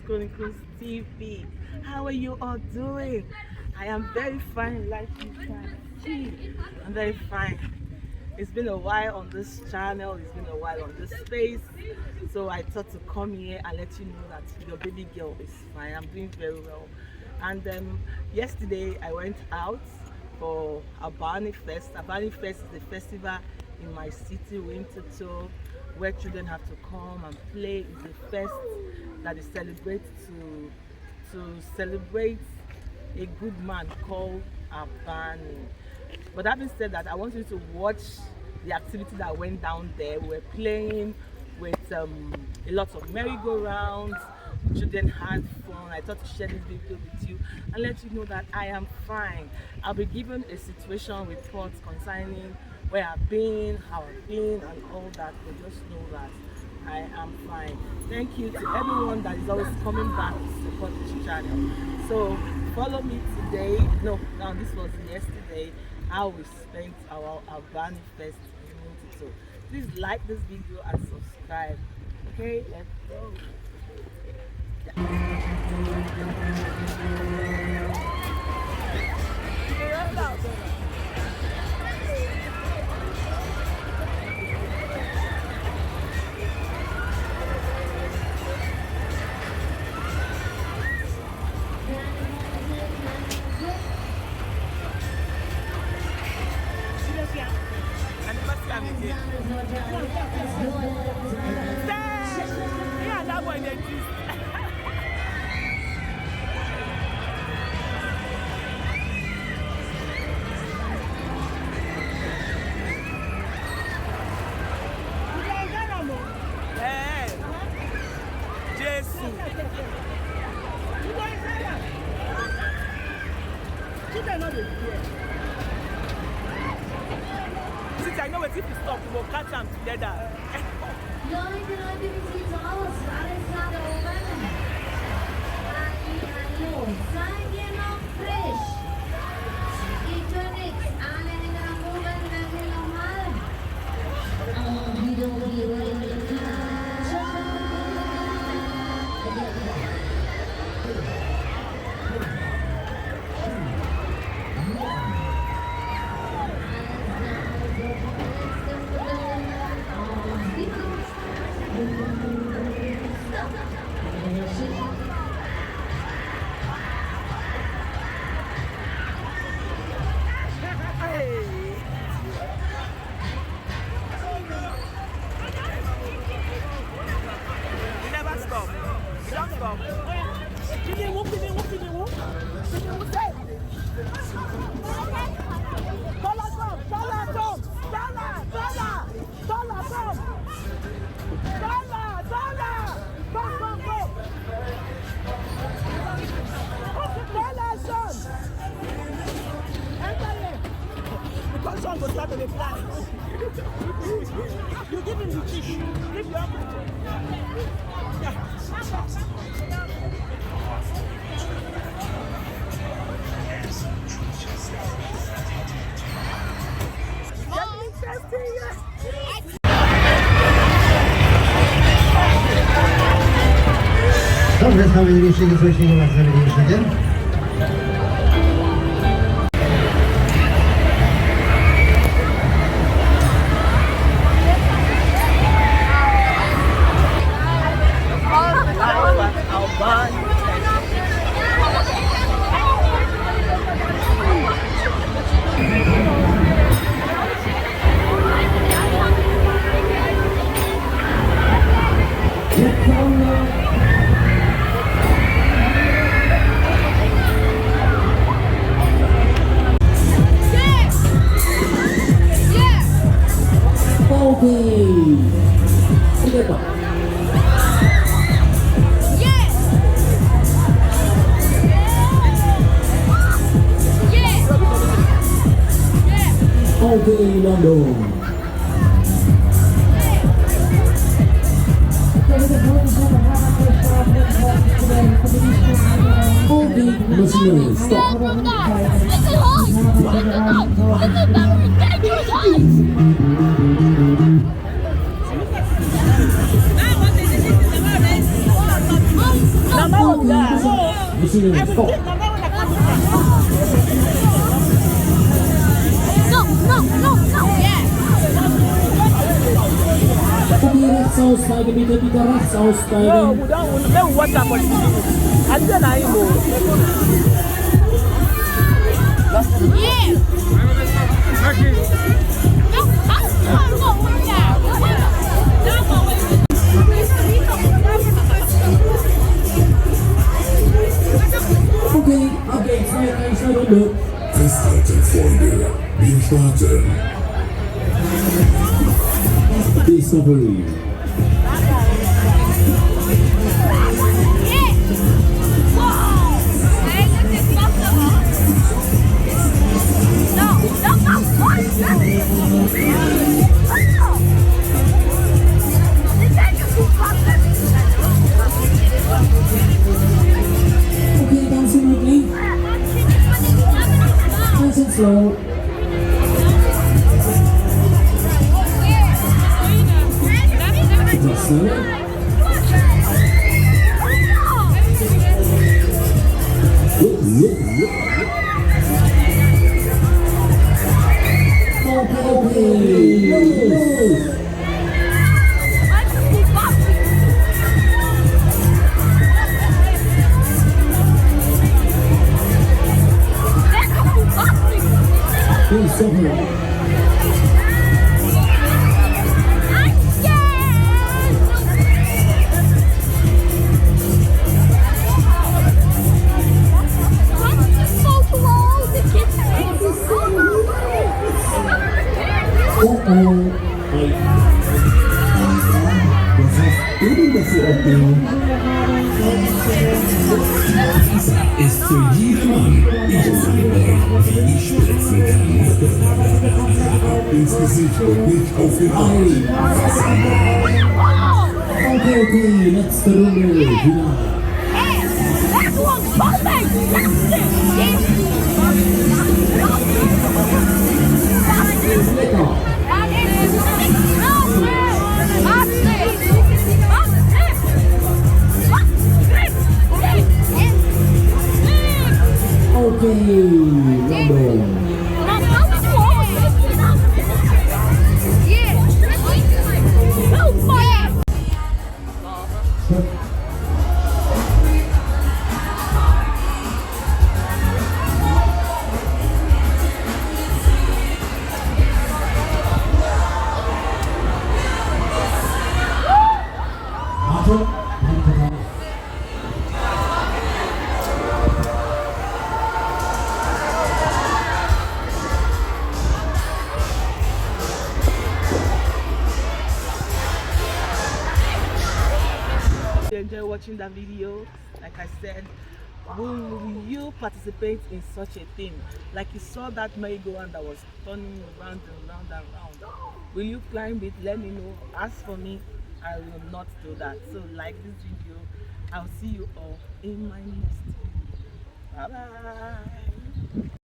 Chronicles TV. How are you all doing? I am very fine, like you can see. I'm very fine. It's been a while on this channel, it's been a while on this space. So I thought to come here and let you know that your baby girl is fine. I'm doing very well. And yesterday I went out for Albani Fest. Albani Fest is a festival in my city, Winterthur, where children have to come and play. It's a fest that is celebrated to celebrate a good man called Albani. But that being said, that I want you to watch the activity that went down there. We were playing with a lot of merry-go-rounds. Children had fun. I thought to share this video with you and let you know that I am fine. I'll be given a situation report concerning where I've been, how I've been, and all that. But just know that I am fine. Thank you to everyone that is always coming back to support this channel. So follow me today. No, this was yesterday. How we spent our Albani Fest in Winterthur. Please like this video and subscribe. Okay, let's go. Since I know what if you stop, we'll catch them together. You give him the fish. Give your Dobrze, sami ryszczyki, coś nie ma sami ryszczyki. London. Muslims, stop. Number one, yeah. Machine, I will stop. take number one. I can't Yeah. Kami rechts aussteigen, bitte rechts No, aussteigen. we don't. Then we watch that for the video. I didn't know him. Yeah. No, I'm going down. Okay, zwei Runde. Festhalten, Freunde. Wir starten. Discovery. Yeah. Wow. Hey, this is possible. Okay, ganz gemütlich. Nice and slow. Etwas schneller. Okay, los. Discovery. Wasser ist für jedermann. Ich zeige euch, wie ich spritzen kann. Ab ins Gesicht und nicht auf den Arsch. Okay, letzte Runde. Wieder. Lecker. Okay, London. Achtung, Handvertrag. You enjoy watching that video. Like I said, will you participate in such a thing? Like you saw that merry-go-round that was turning round and round and round. Will you climb it? Let me know. As for me, I will not do that. So like this video. I'll see you all in my next video. Bye bye.